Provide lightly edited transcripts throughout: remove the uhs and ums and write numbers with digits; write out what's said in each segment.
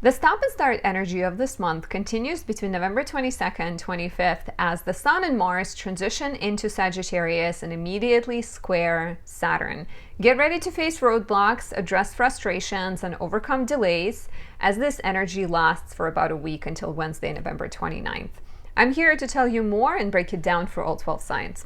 The stop and start energy of this month continues between November 22nd and 25th as the Sun and Mars transition into Sagittarius and immediately square Saturn. Get ready to face roadblocks, address frustrations, and overcome delays as this energy lasts for about a week until Wednesday, November 29th. I'm here to tell you more and break it down for all 12 signs.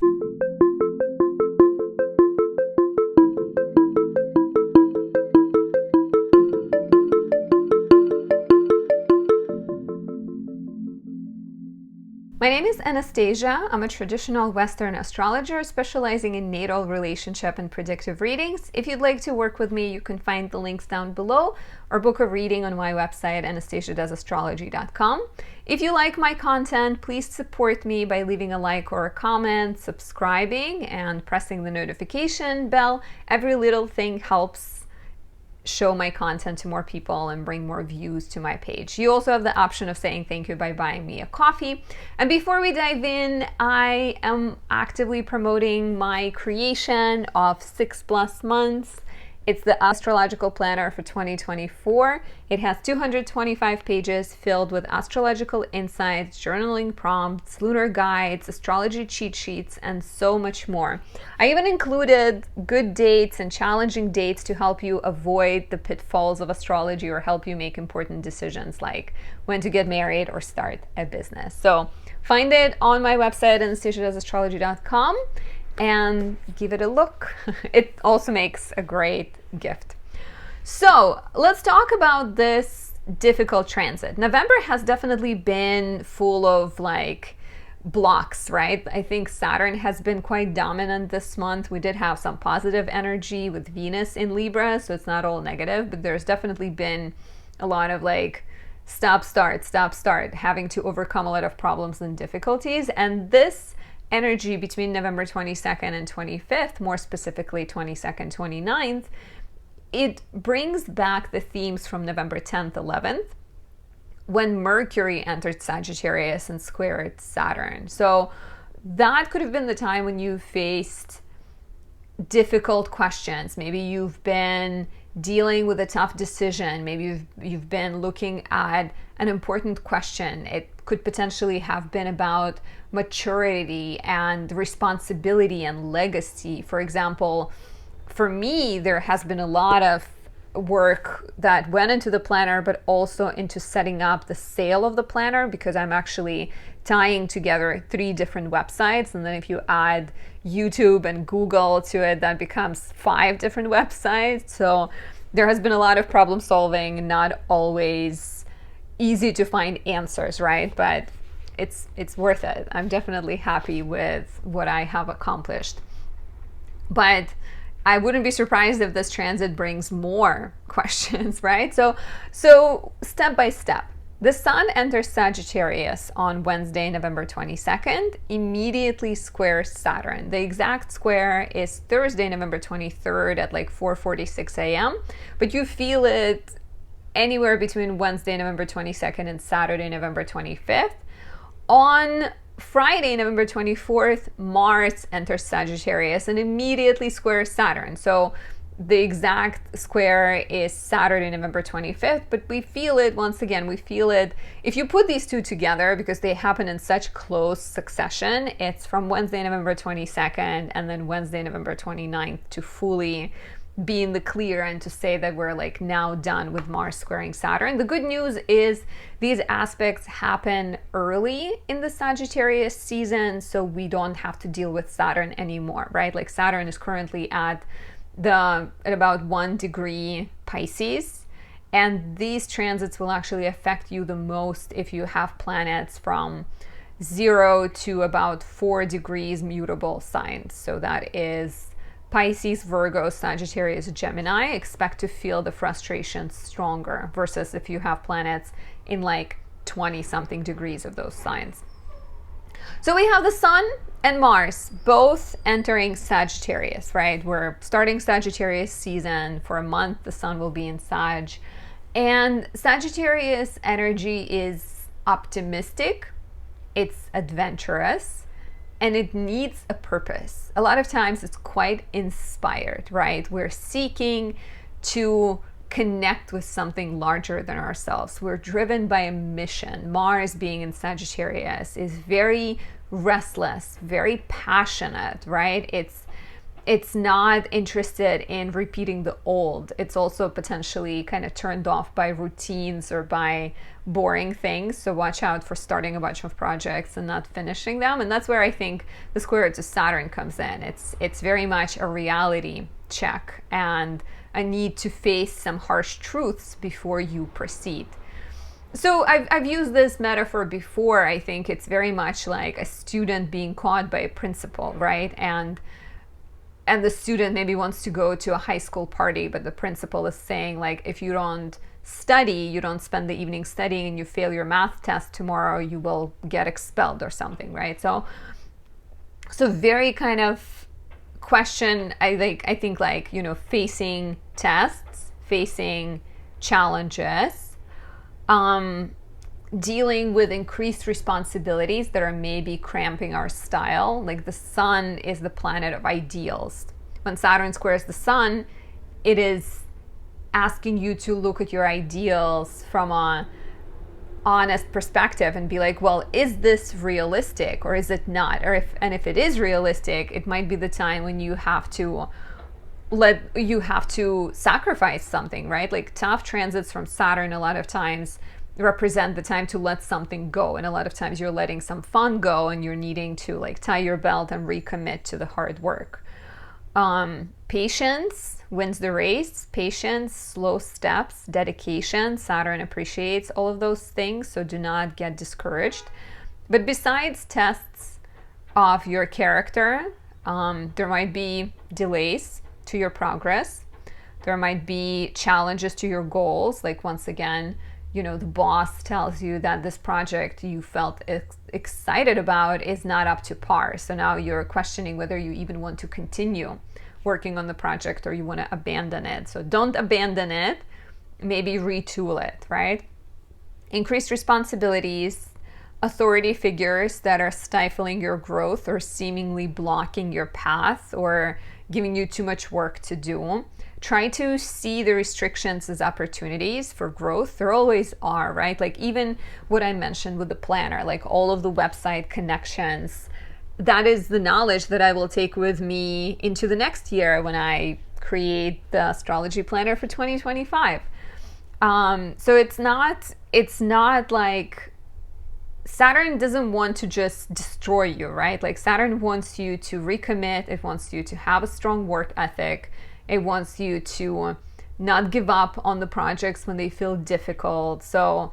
My name is Anastasia. I'm a traditional Western astrologer specializing in natal, relationship, and predictive readings. If you'd like to work with me, you can find the links down below or book a reading on my website, anastasiadoesastrology.com. If you like my content, please support me by leaving a like or a comment, subscribing, and pressing the notification bell. Every little thing helps show my content to more people and bring more views to my page. You also have the option of saying thank you by buying me a coffee. And before we dive in, I am actively promoting my creation of 6+ months. It's the astrological planner for 2024. It has 225 pages filled with astrological insights, journaling prompts, lunar guides, astrology cheat sheets, and so much more. I even included good dates and challenging dates to help you avoid the pitfalls of astrology or help you make important decisions like when to get married or start a business. So find it on my website, anastasiadoesastrology.com. and give it a look. It also makes a great gift. So let's talk about this difficult transit. November has definitely been full of blocks, right? I think Saturn has been quite dominant this month. We did have some positive energy with Venus in Libra, so it's not all negative, but there's definitely been a lot of stop, start, having to overcome a lot of problems and difficulties. And this energy between November 22nd and 25th, more specifically 22nd, 29th, it brings back the themes from November 10th, 11th, when Mercury entered Sagittarius and squared Saturn. So that could have been the time when you faced difficult questions. Maybe you've been dealing with a tough decision. Maybe you've been looking at an important question. It could potentially have been about maturity and responsibility and legacy. For example, for me, there has been a lot of work that went into the planner, but also into setting up the sale of the planner, because I'm actually tying together 3 different websites. And then if you add YouTube and Google to it, that becomes 5 different websites. So there has been a lot of problem solving, not always easy to find answers, right? But it's worth it. I'm definitely happy with what I have accomplished. But I wouldn't be surprised if this transit brings more questions, right? So step by step. The Sun enters Sagittarius on Wednesday, November 22nd, immediately squares Saturn. The exact square is Thursday, November 23rd at 4:46 a.m., but you feel it anywhere between Wednesday, November 22nd and Saturday, November 25th. On Friday, November 24th, Mars enters Sagittarius and immediately squares Saturn. So the exact square is Saturday, November 25th, but we feel it, once again, we feel it. If you put these two together, because they happen in such close succession, it's from Wednesday, November 22nd and then Wednesday, November 29th to fully be in the clear and to say that we're now done with Mars squaring Saturn. The good news is these aspects happen early in the Sagittarius season, so we don't have to deal with Saturn anymore, right? Saturn is currently at about 1 degree Pisces, and these transits will actually affect you the most if you have planets from 0 to about 4 degrees mutable signs. So that is Pisces, Virgo, Sagittarius, Gemini. Expect to feel the frustration stronger versus if you have planets in 20-something degrees of those signs. So we have the Sun and Mars both entering Sagittarius, right? We're starting Sagittarius season for a month. The Sun will be in Sag. And Sagittarius energy is optimistic, it's adventurous, and it needs a purpose. A lot of times it's quite inspired, right? We're seeking to connect with something larger than ourselves. We're driven by a mission. Mars being in Sagittarius is very restless, very passionate, right? It's not interested in repeating the old. It's also potentially kind of turned off by routines or by boring things. So watch out for starting a bunch of projects and not finishing them. And that's where I think the square to Saturn comes in. It's very much a reality check and a need to face some harsh truths before you proceed. So I've used this metaphor before. I think it's very much like a student being caught by a principal, right? And the student maybe wants to go to a high school party, but the principal is saying, like, if you don't study, you don't spend the evening studying, and you fail your math test tomorrow, you will get expelled or something, right? So very kind of question, I think like, you know, facing tests, facing challenges, dealing with increased responsibilities that are maybe cramping our style. Like the sun is the planet of ideals. When Saturn squares the sun, it is asking you to look at your ideals from a honest perspective and be like, well, is this realistic or is it not? If it is realistic, it might be the time when you have to sacrifice something, right? Like tough transits from Saturn a lot of times represent the time to let something go, and a lot of times you're letting some fun go and you're needing to like tie your belt and recommit to the hard work. Patience wins the race. Patience, slow steps, dedication. Saturn appreciates all of those things, so do not get discouraged. But besides tests of your character, there might be delays to your progress. There might be challenges to your goals. Like once again, you know, the boss tells you that this project you felt excited about is not up to par. So now you're questioning whether you even want to continue working on the project or you want to abandon it. So don't abandon it, maybe retool it, right? Increased responsibilities, authority figures that are stifling your growth or seemingly blocking your path or giving you too much work to do. Try to see the restrictions as opportunities for growth. There always are, right? Like even what I mentioned with the planner, like all of the website connections, that is the knowledge that I will take with me into the next year when I create the astrology planner for 2025. So it's not like Saturn doesn't want to just destroy you, right? Like Saturn wants you to recommit. It wants you to have a strong work ethic. It wants you to not give up on the projects when they feel difficult. So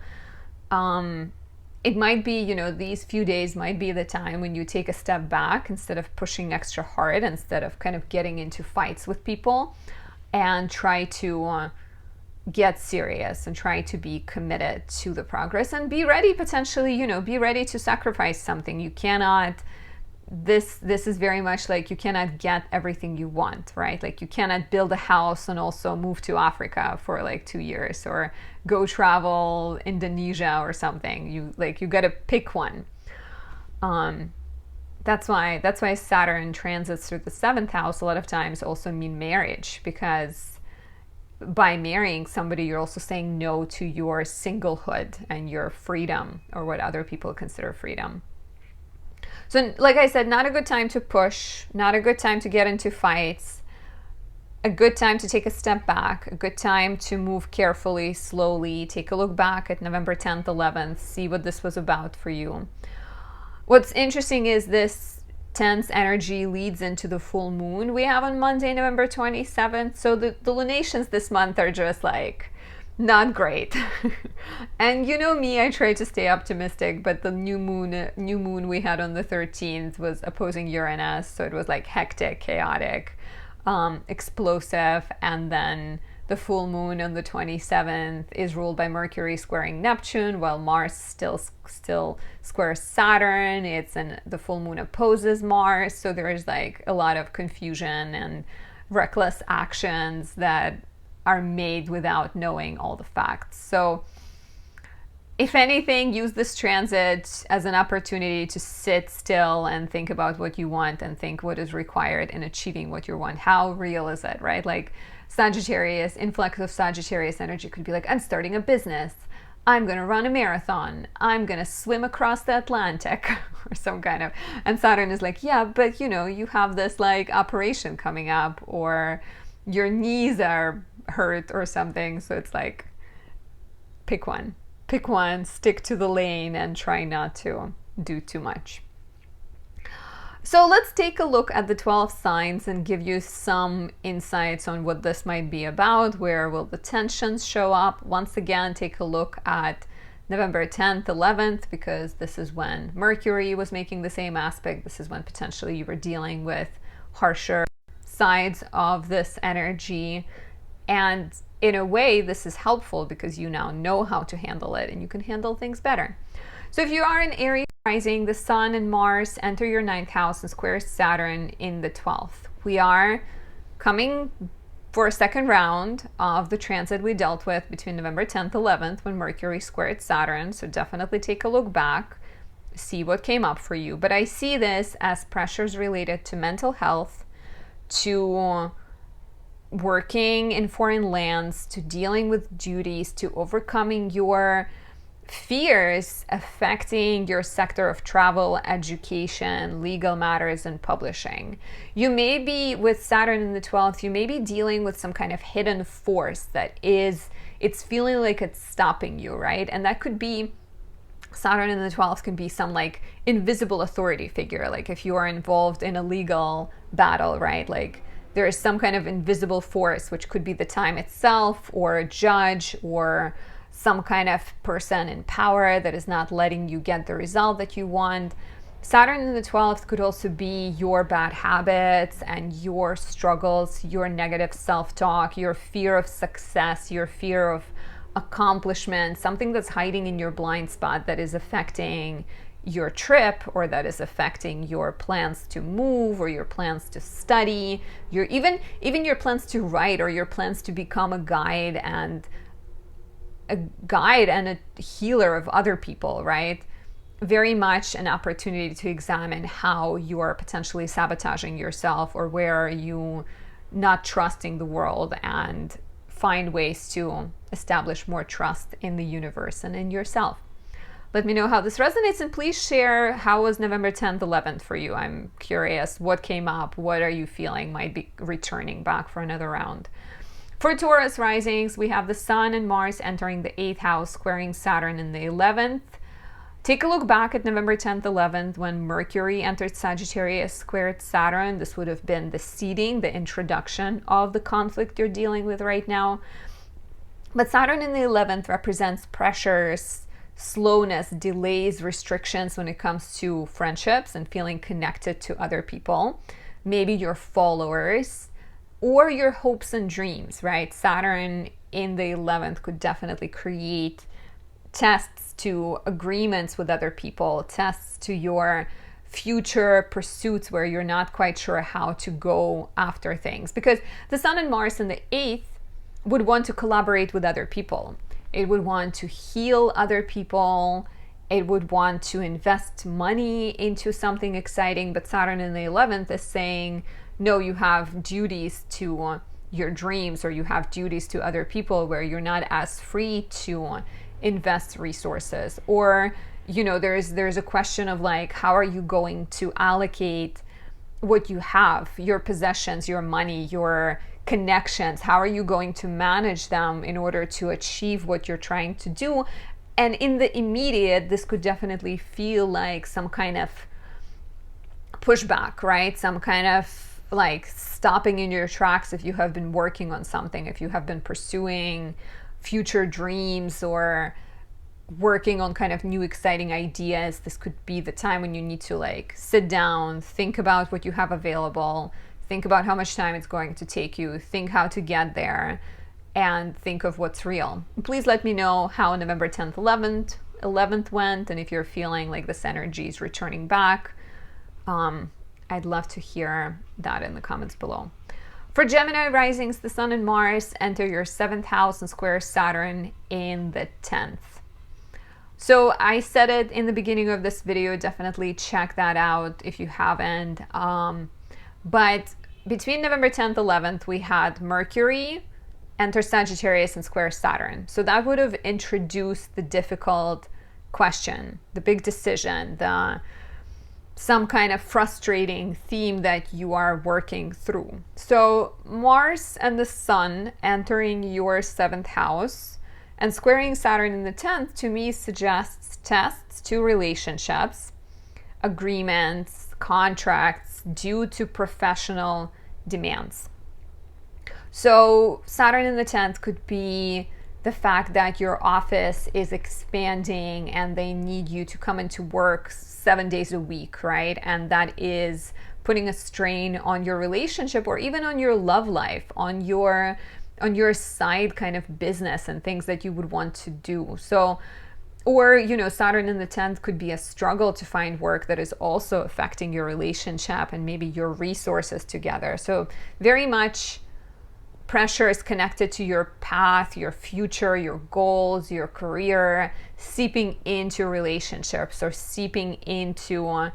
it might be, you know, these few days might be the time when you take a step back instead of pushing extra hard, instead of kind of getting into fights with people, and try to get serious and try to be committed to the progress and be ready potentially, you know, be ready to sacrifice something. You cannot, this is very much like you cannot get everything you want, right? Like you cannot build a house and also move to Africa for like 2 years or go travel Indonesia or something. You got to pick one. That's why Saturn transits through the 7th house a lot of times also mean marriage, because by marrying somebody, you're also saying no to your singlehood and your freedom, or what other people consider freedom. So like I said, not a good time to push, not a good time to get into fights, a good time to take a step back, a good time to move carefully, slowly, take a look back at November 10th, 11th, see what this was about for you. What's interesting is this tense energy leads into the full moon we have on Monday, November 27th. So the lunations this month are just like not great. And you know me, I try to stay optimistic, but the new moon we had on the 13th was opposing Uranus, so it was like hectic, chaotic, explosive. And then the full moon on the 27th is ruled by Mercury squaring Neptune, while Mars still squares Saturn. The full moon opposes Mars, so there is like a lot of confusion and reckless actions that are made without knowing all the facts. So if anything, use this transit as an opportunity to sit still and think about what you want and think what is required in achieving what you want. How real is it, right? Like Sagittarius, influx of Sagittarius energy could be like, I'm starting a business, I'm going to run a marathon, I'm going to swim across the Atlantic, or some kind of, and Saturn is like, yeah, but you know, you have this like operation coming up, or your knees are hurt or something. So it's like, pick one, stick to the lane and try not to do too much. So let's take a look at the 12 signs and give you some insights on what this might be about. Where will the tensions show up? Once again, take a look at November 10th, 11th, because this is when Mercury was making the same aspect. This is when potentially you were dealing with harsher sides of this energy. And in a way, this is helpful because you now know how to handle it and you can handle things better. So if you are in Aries rising, the Sun and Mars enter your 9th house and square Saturn in the 12th. We are coming for a second round of the transit we dealt with between November 10th, 11th, when Mercury squared Saturn. So definitely take a look back, see what came up for you. But I see this as pressures related to mental health, to working in foreign lands, to dealing with duties, to overcoming your fears affecting your sector of travel, education, legal matters, and publishing. You may be, with Saturn in the 12th, you may be dealing with some kind of hidden force that is, it's feeling like it's stopping you, right? And that could be, Saturn in the 12th can be some like invisible authority figure. Like if you are involved in a legal battle, right? Like there is some kind of invisible force, which could be the time itself, or a judge, or some kind of person in power that is not letting you get the result that you want. Saturn in the 12th could also be your bad habits and your struggles, your negative self-talk, your fear of success, your fear of accomplishment, something that's hiding in your blind spot that is affecting your trip, or that is affecting your plans to move, or your plans to study, your even your plans to write, or your plans to become a guide and a healer of other people, right? Very much an opportunity to examine how you are potentially sabotaging yourself, or where are you not trusting the world, and find ways to establish more trust in the universe and in yourself. Let me know how this resonates, and please share, how was November 10th, 11th for you? I'm curious, what came up? What are you feeling might be returning back for another round? For Taurus risings, we have the Sun and Mars entering the 8th house, squaring Saturn in the 11th. Take a look back at November 10th, 11th, when Mercury entered Sagittarius, squared Saturn. This would have been the seeding, the introduction of the conflict you're dealing with right now. But Saturn in the 11th represents pressures, slowness, delays, restrictions when it comes to friendships and feeling connected to other people, maybe your followers, or your hopes and dreams, right? Saturn in the 11th could definitely create tests to agreements with other people, tests to your future pursuits where you're not quite sure how to go after things. Because the Sun and Mars in the 8th would want to collaborate with other people. It would want to heal other people. It would want to invest money into something exciting. But Saturn in the 11th is saying, no, you have duties to your dreams, or you have duties to other people where you're not as free to invest resources. Or, you know, there's a question of like, how are you going to allocate what you have, your possessions, your money, your connections? How are you going to manage them in order to achieve what you're trying to do? And in the immediate, this could definitely feel like some kind of pushback, right? Some kind of like stopping in your tracks if you have been working on something, if you have been pursuing future dreams or working on kind of new exciting ideas. This could be the time when you need to like sit down, think about what you have available, think about how much time it's going to take you, think how to get there, and think of what's real. Please let me know how November 10th, 11th went, and if you're feeling like this energy is returning back. I'd love to hear that in the comments below. For Gemini risings, the Sun and Mars enter your 7th house and square Saturn in the 10th. So I said it in the beginning of this video, definitely check that out if you haven't. But between November 10th, 11th, we had Mercury enter Sagittarius and square Saturn. So that would have introduced the difficult question, the big decision, some kind of frustrating theme that you are working through. So Mars and the Sun entering your 7th house and squaring Saturn in the 10th, to me, suggests tests to relationships, agreements, contracts due to professional demands. So Saturn in the 10th could be the fact that your office is expanding and they need you to come into work 7 days a week, right? And that is putting a strain on your relationship or even on your love life, on your side kind of business and things that you would want to do. So, or, you know, Saturn in the 10th could be a struggle to find work that is also affecting your relationship and maybe your resources together. So very much pressure is connected to your path, your future, your goals, your career, seeping into relationships or seeping into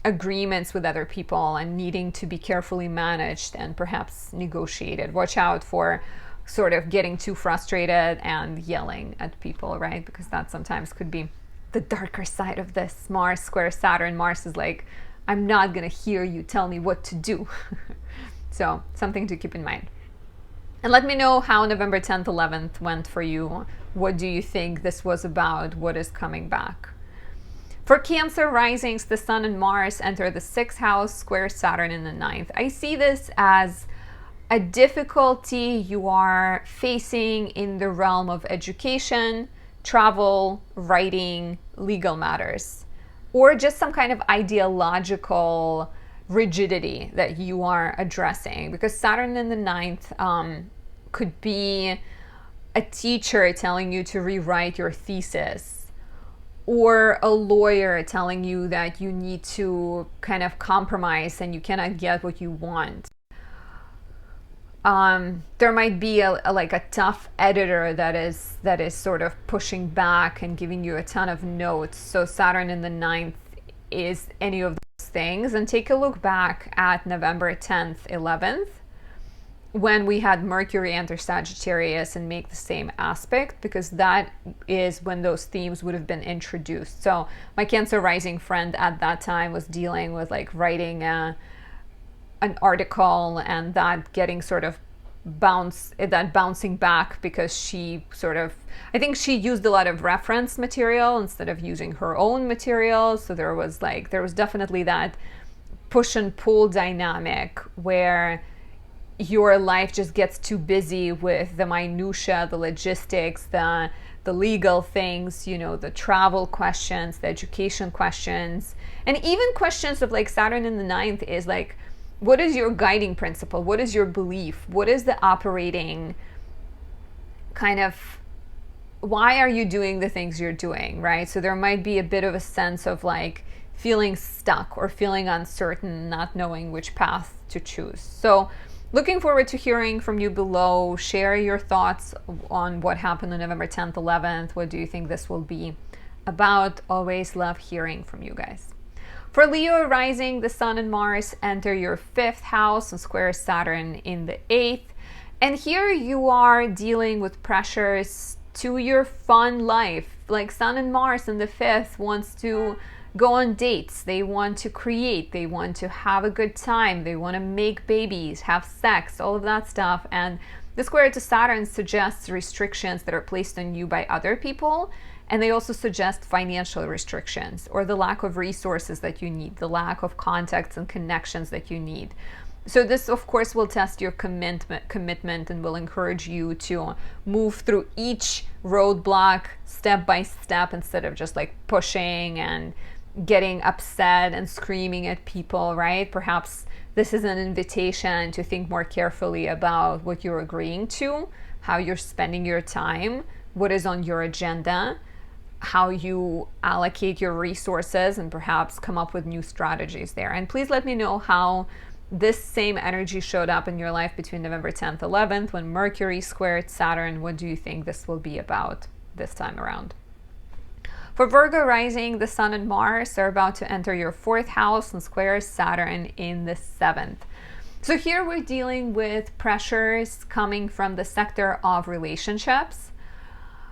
agreements with other people and needing to be carefully managed and perhaps negotiated. Watch out for sort of getting too frustrated and yelling at people, right? Because that sometimes could be the darker side of this. Mars square Saturn. Mars is like, I'm not going to hear you tell me what to do. So something to keep in mind. And let me know how November 10th, 11th went for you. What do you think this was about? What is coming back? For Cancer risings, the Sun and Mars enter the 6th house, square Saturn in the 9th. I see this as a difficulty you are facing in the realm of education, travel, writing, legal matters, or just some kind of ideological rigidity that you are addressing, because Saturn in the 9th could be a teacher telling you to rewrite your thesis, or a lawyer telling you that you need to kind of compromise and you cannot get what you want. There might be a tough editor that is sort of pushing back and giving you a ton of notes. So Saturn in the 9th is any of those things. And take a look back at November 10th, 11th, when we had Mercury enter Sagittarius and make the same aspect, because that is when those themes would have been introduced. So my Cancer rising friend at that time was dealing with like writing an article and that getting sort of bouncing back, because she sort of, I think she used a lot of reference material instead of using her own material. So there was definitely that push and pull dynamic where your life just gets too busy with the minutia, the logistics, the legal things, you know, the travel questions, the education questions, and even questions of like Saturn in the 9th is like, what is your guiding principle? What is your belief? What is the operating kind of, why are you doing the things you're doing, right? So there might be a bit of a sense of like feeling stuck or feeling uncertain, not knowing which path to choose. So looking forward to hearing from you below. Share your thoughts on what happened on November 10th, 11th. What do you think this will be about? Always love hearing from you guys. For Leo rising, the Sun and Mars enter your 5th house and square Saturn in the 8th. And here you are dealing with pressures to your fun life. Like Sun and Mars in the 5th wants to go on dates. They want to create. They want to have a good time. They want to make babies, have sex, all of that stuff. And the square to Saturn suggests restrictions that are placed on you by other people. And they also suggest financial restrictions or the lack of resources that you need, the lack of contacts and connections that you need. So this, of course, will test your commitment and will encourage you to move through each roadblock step by step instead of just like pushing and getting upset and screaming at people, right? Perhaps this is an invitation to think more carefully about what you're agreeing to, how you're spending your time, what is on your agenda, how you allocate your resources, and perhaps come up with new strategies there. And please let me know how this same energy showed up in your life between November 10th, 11th, when Mercury squared Saturn. What do you think this will be about this time around? For Virgo rising, the Sun and Mars are about to enter your 4th house and square Saturn in the 7th. So here we're dealing with pressures coming from the sector of relationships,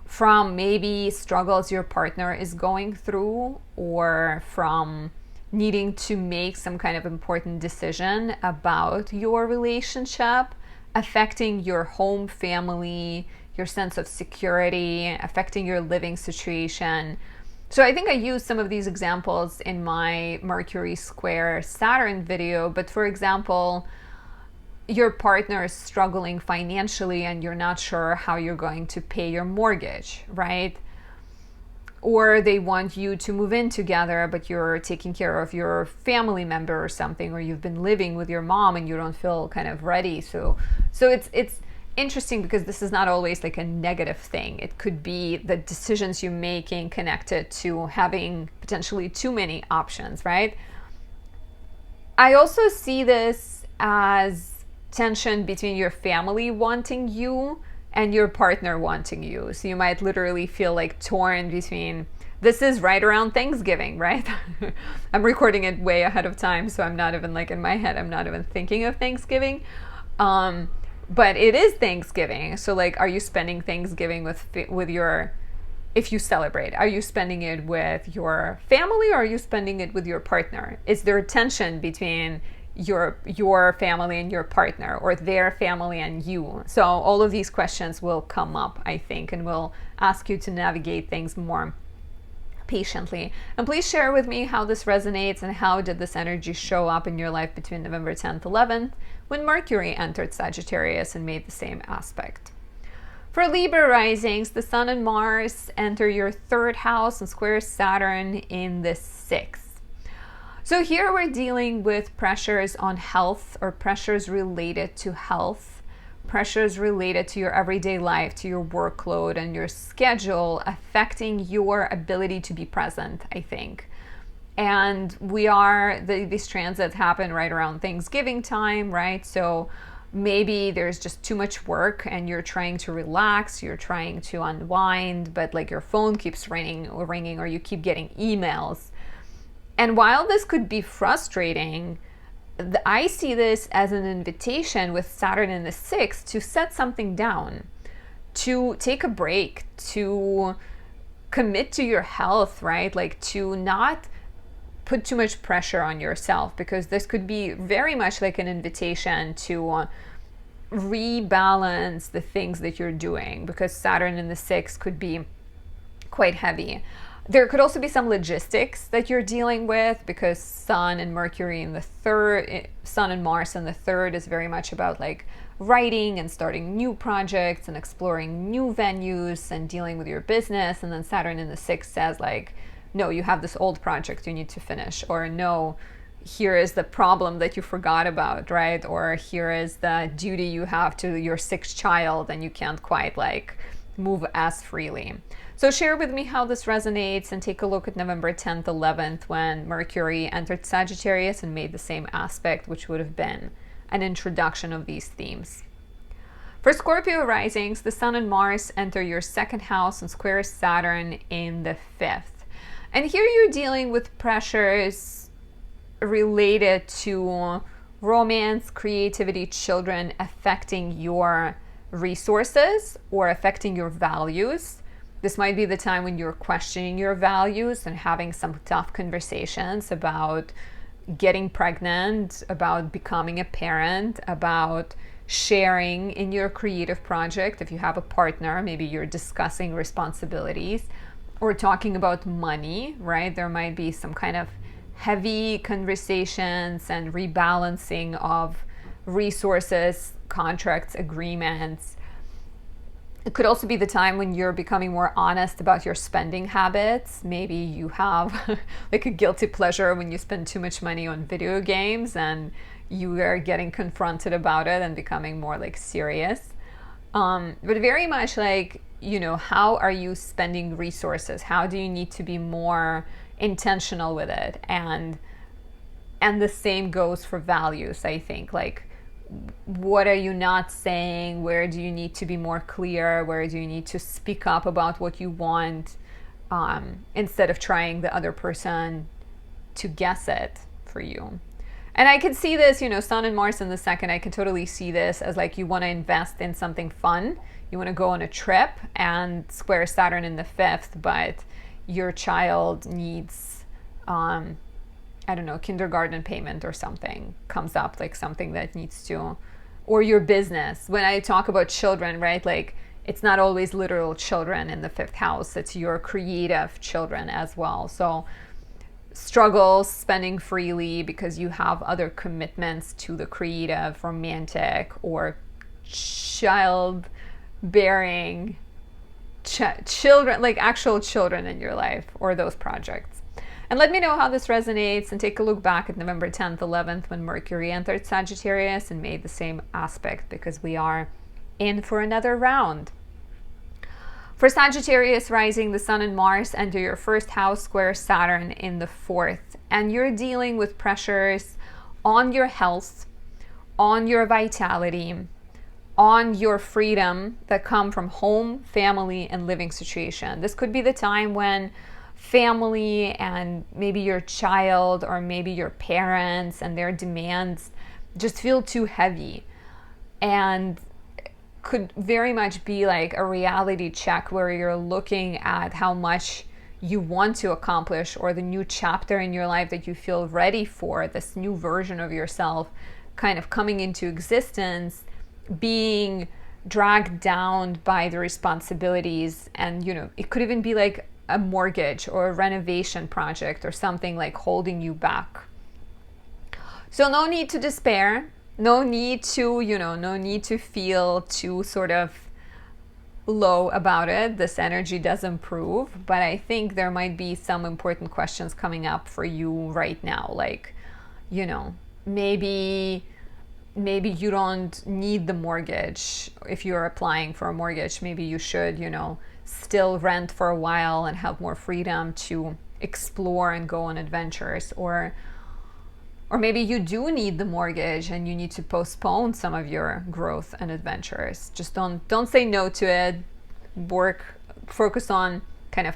from maybe struggles your partner is going through, or from needing to make some kind of important decision about your relationship, affecting your home, family, your sense of security, affecting your living situation. So I think I used some of these examples in my Mercury square Saturn video, but for example, your partner is struggling financially and you're not sure how you're going to pay your mortgage, right? Or they want you to move in together, but you're taking care of your family member or something, or you've been living with your mom and you don't feel kind of ready. So it's interesting because this is not always like a negative thing. It could be the decisions you're making connected to having potentially too many options, right? I also see this as tension between your family wanting you and your partner wanting you. So you might literally feel like torn between, this is right around Thanksgiving, right? I'm recording it way ahead of time, so I'm not even like in my head, I'm not even thinking of Thanksgiving. But it is Thanksgiving. So like, are you spending Thanksgiving with your, if you celebrate, are you spending it with your family or are you spending it with your partner? Is there tension between your family and your partner, or their family and you? So all of these questions will come up, I think, and will ask you to navigate things more patiently. And please share with me how this resonates and how did this energy show up in your life between November 10th, 11th, when Mercury entered Sagittarius and made the same aspect. For Libra risings, the Sun and Mars enter your third house and square Saturn in the sixth. So here we're dealing with pressures on health, or pressures related to health, pressures related to your everyday life, to your workload and your schedule, affecting your ability to be present, I think. And these transits happen right around Thanksgiving time, right? So maybe there's just too much work and you're trying to relax, you're trying to unwind, but like your phone keeps ringing or you keep getting emails. And while this could be frustrating, I see this as an invitation with Saturn in the sixth to set something down, to take a break, to commit to your health, right? Like to not put too much pressure on yourself, because this could be very much like an invitation to rebalance the things that you're doing, because Saturn in the sixth could be quite heavy. There could also be some logistics that you're dealing with, because Sun and Mercury in the third, Sun and Mars in the third is very much about like writing and starting new projects and exploring new venues and dealing with your business. And then Saturn in the sixth says like, no, you have this old project you need to finish, or no, here is the problem that you forgot about, right? Or here is the duty you have to your sixth child and you can't quite like move as freely. So share with me how this resonates, and take a look at November 10th, 11th, when Mercury entered Sagittarius and made the same aspect, which would have been an introduction of these themes. For Scorpio risings, the Sun and Mars enter your second house and square Saturn in the fifth. And here you're dealing with pressures related to romance, creativity, children, affecting your resources or affecting your values. This might be the time when you're questioning your values and having some tough conversations about getting pregnant, about becoming a parent, about sharing in your creative project. If you have a partner, maybe you're discussing responsibilities or talking about money, right? There might be some kind of heavy conversations and rebalancing of resources, contracts, agreements. It could also be the time when you're becoming more honest about your spending habits. Maybe you have like a guilty pleasure when you spend too much money on video games, and you are getting confronted about it and becoming more like serious. But very much like, you know, how are you spending resources? How do you need to be more intentional with it? And the same goes for values, I think. Like, what are you not saying? Where do you need to be more clear? Where do you need to speak up about what you want, instead of trying the other person to guess it for you? And I could see this, you know, Sun and Mars in the second, I can totally see this as like you want to invest in something fun. You want to go on a trip, and square Saturn in the fifth, but your child needs, I don't know, kindergarten payment or something comes up, like something that needs to, or your business. When I talk about children, right, like it's not always literal children in the fifth house, it's your creative children as well. So struggles spending freely because you have other commitments to the creative, romantic, or childbearing children, like actual children in your life, or those projects. And let me know how this resonates, and take a look back at November 10th, 11th, when Mercury entered Sagittarius and made the same aspect, because we are in for another round. For Sagittarius rising, the Sun and Mars enter your first house, square Saturn in the fourth, and you're dealing with pressures on your health, on your vitality, on your freedom that come from home, family, and living situation. This could be the time when family and maybe your child or maybe your parents and their demands just feel too heavy, and could very much be like a reality check where you're looking at how much you want to accomplish, or the new chapter in your life that you feel ready for, this new version of yourself kind of coming into existence, being dragged down by the responsibilities. And, you know, it could even be like a mortgage or a renovation project or something like holding you back. So no need to despair. No need to, you know, no need to feel too sort of low about it. This energy does improve, but I think there might be some important questions coming up for you right now. Like, you know, maybe you don't need the mortgage. If you're applying for a mortgage, maybe you should, you know, still rent for a while and have more freedom to explore and go on adventures. Or maybe you do need the mortgage and you need to postpone some of your growth and adventures. Just don't say no to it. Focus on kind of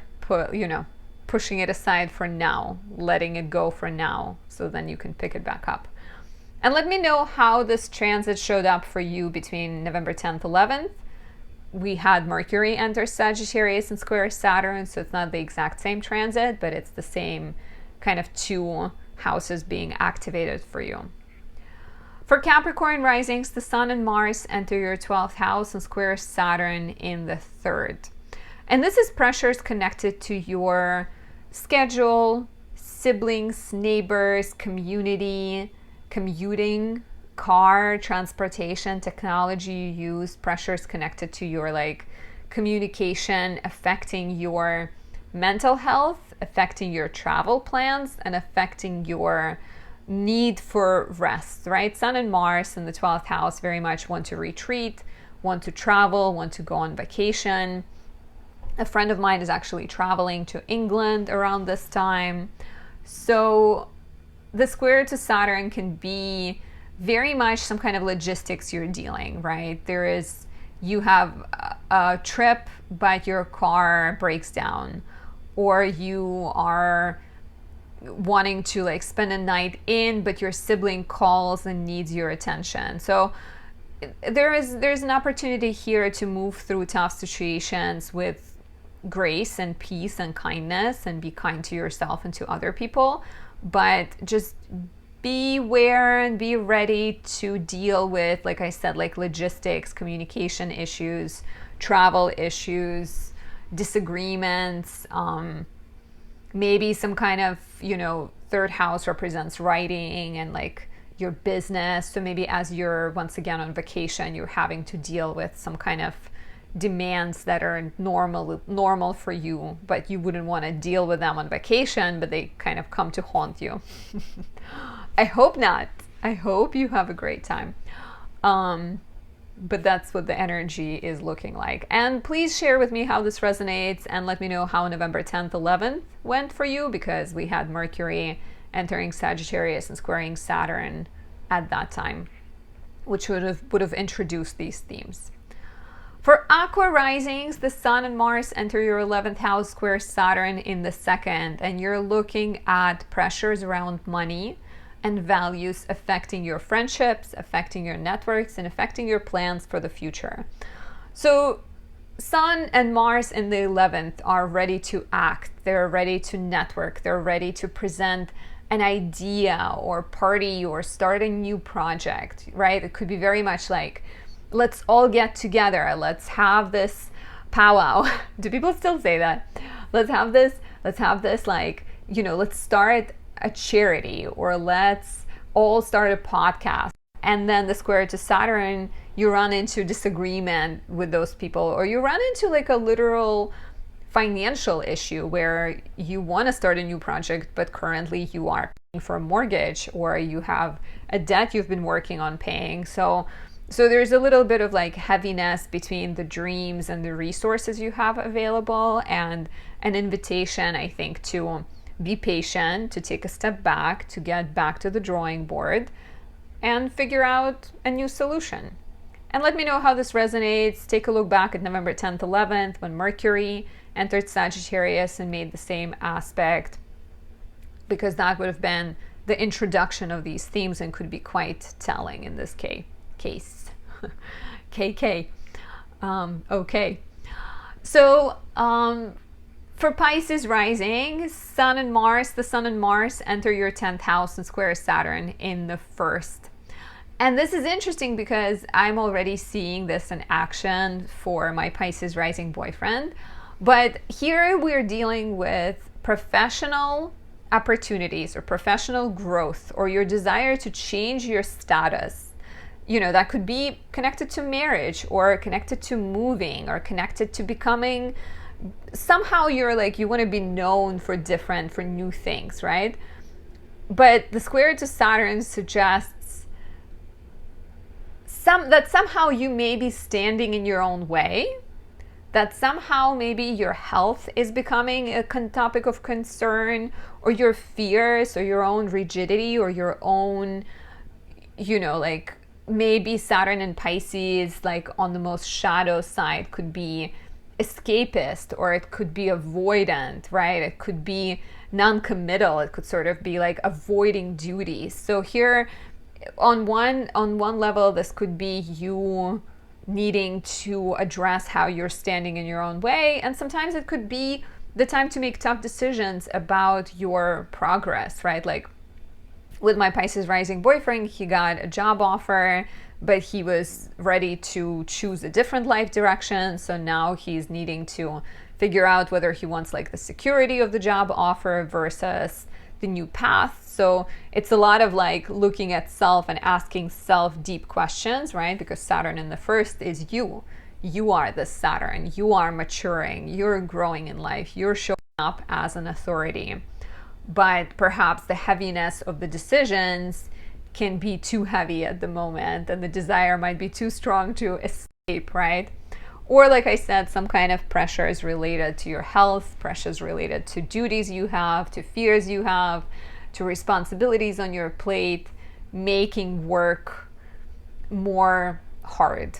pushing it aside for now, letting it go for now, so then you can pick it back up. And let me know how this transit showed up for you between November 10th, 11th. We had Mercury enter Sagittarius and square Saturn, so it's not the exact same transit, but it's the same kind of two houses being activated for you. For Capricorn risings, the Sun and Mars enter your 12th house and square Saturn in the third. And this is pressures connected to your schedule, siblings, neighbors, community, commuting, car, transportation, technology you use, pressures connected to your like communication, affecting your mental health, affecting your travel plans, and affecting your need for rest, right? Sun and Mars in the 12th house very much want to retreat, want to travel, want to go on vacation. A friend of mine is actually traveling to England around this time. So the square to Saturn can be very much some kind of logistics you're dealing, right? You have a trip, but your car breaks down, or you are wanting to like spend a night in, but your sibling calls and needs your attention. So there's an opportunity here to move through tough situations with grace and peace and kindness, and be kind to yourself and to other people, but just be aware and be ready to deal with, like I said, like logistics, communication issues, travel issues, disagreements, maybe some kind of, third house represents writing and like your business. So maybe as you're once again on vacation, you're having to deal with some kind of demands that are normal for you, but you wouldn't want to deal with them on vacation, but they kind of come to haunt you. I hope not. I hope you have a great time. But that's what the energy is looking like. And please share with me how this resonates, and let me know how November 10th, 11th went for you, because we had Mercury entering Sagittarius and squaring Saturn at that time, which would have introduced these themes. For Aqua risings, the Sun and Mars enter your 11th house, square Saturn in the second, and you're looking at pressures around money, and values affecting your friendships, affecting your networks, and affecting your plans for the future. So Sun and Mars in the 11th are ready to act. They're ready to network. They're ready to present an idea or party or start a new project, right? It could be very much like, let's all get together. Let's have this powwow. Do people still say that? Let's have this like, you know, let's start a charity, or let's all start a podcast. And then the square to Saturn, you run into disagreement with those people, or you run into like a literal financial issue where you want to start a new project, but currently you are paying for a mortgage, or you have a debt you've been working on paying. So there's a little bit of like heaviness between the dreams and the resources you have available, and an invitation, I think, to be patient, to take a step back, to get back to the drawing board and figure out a new solution. And let me know how this resonates. Take a look back at November 10th, 11th, when Mercury entered Sagittarius and made the same aspect, because that would have been the introduction of these themes and could be quite telling in this case. KK. Okay. So, for Pisces rising, the Sun and Mars enter your 10th house and square Saturn in the 1st. And this is interesting because I'm already seeing this in action for my Pisces rising boyfriend. But here we're dealing with professional opportunities or professional growth, or your desire to change your status. You know, that could be connected to marriage, or connected to moving, or connected to becoming, somehow you're like, you want to be known for new things, right? But the square to Saturn suggests that somehow you may be standing in your own way, that somehow maybe your health is becoming a topic of concern, or your fears, or your own rigidity, or your own, you know, like maybe Saturn and Pisces, like on the most shadow side, could be escapist, or it could be avoidant, right? It could be non-committal. It could sort of be like avoiding duties. So here, on one level, this could be you needing to address how you're standing in your own way, and sometimes it could be the time to make tough decisions about your progress, right? Like with my Pisces rising boyfriend, he got a job offer, but he was ready to choose a different life direction. So now he's needing to figure out whether he wants like the security of the job offer versus the new path. So it's a lot of like looking at self and asking self deep questions, right? Because Saturn in the 1st is you. You are the Saturn. You are maturing. You're growing in life. You're showing up as an authority. But perhaps the heaviness of the decisions can be too heavy at the moment, and the desire might be too strong to escape, right? Or like I said, some kind of pressures related to your health, pressures related to duties you have, to fears you have, to responsibilities on your plate, making work more hard,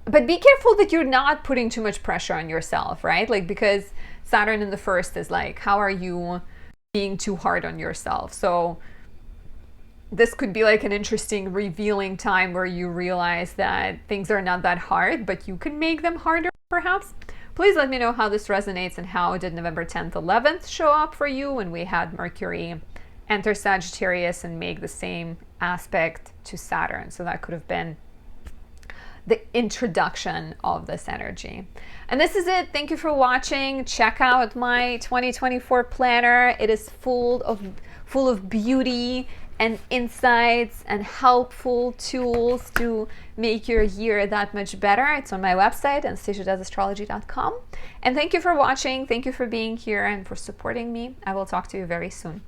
but be careful that you're not putting too much pressure on yourself, right? Like, because Saturn in the 1st is like, how are you being too hard on yourself? So this could be like an interesting revealing time where you realize that things are not that hard, but you can make them harder perhaps. Please let me know how this resonates, and how did November 10th, 11th show up for you when we had Mercury enter Sagittarius and make the same aspect to Saturn. So that could have been the introduction of this energy. And this is it. Thank you for watching. Check out my 2024 planner. It is full of beauty and insights and helpful tools to make your year that much better. It's on my website, anastasiadoesastrology.com. And thank you for watching. Thank you for being here and for supporting me. I will talk to you very soon.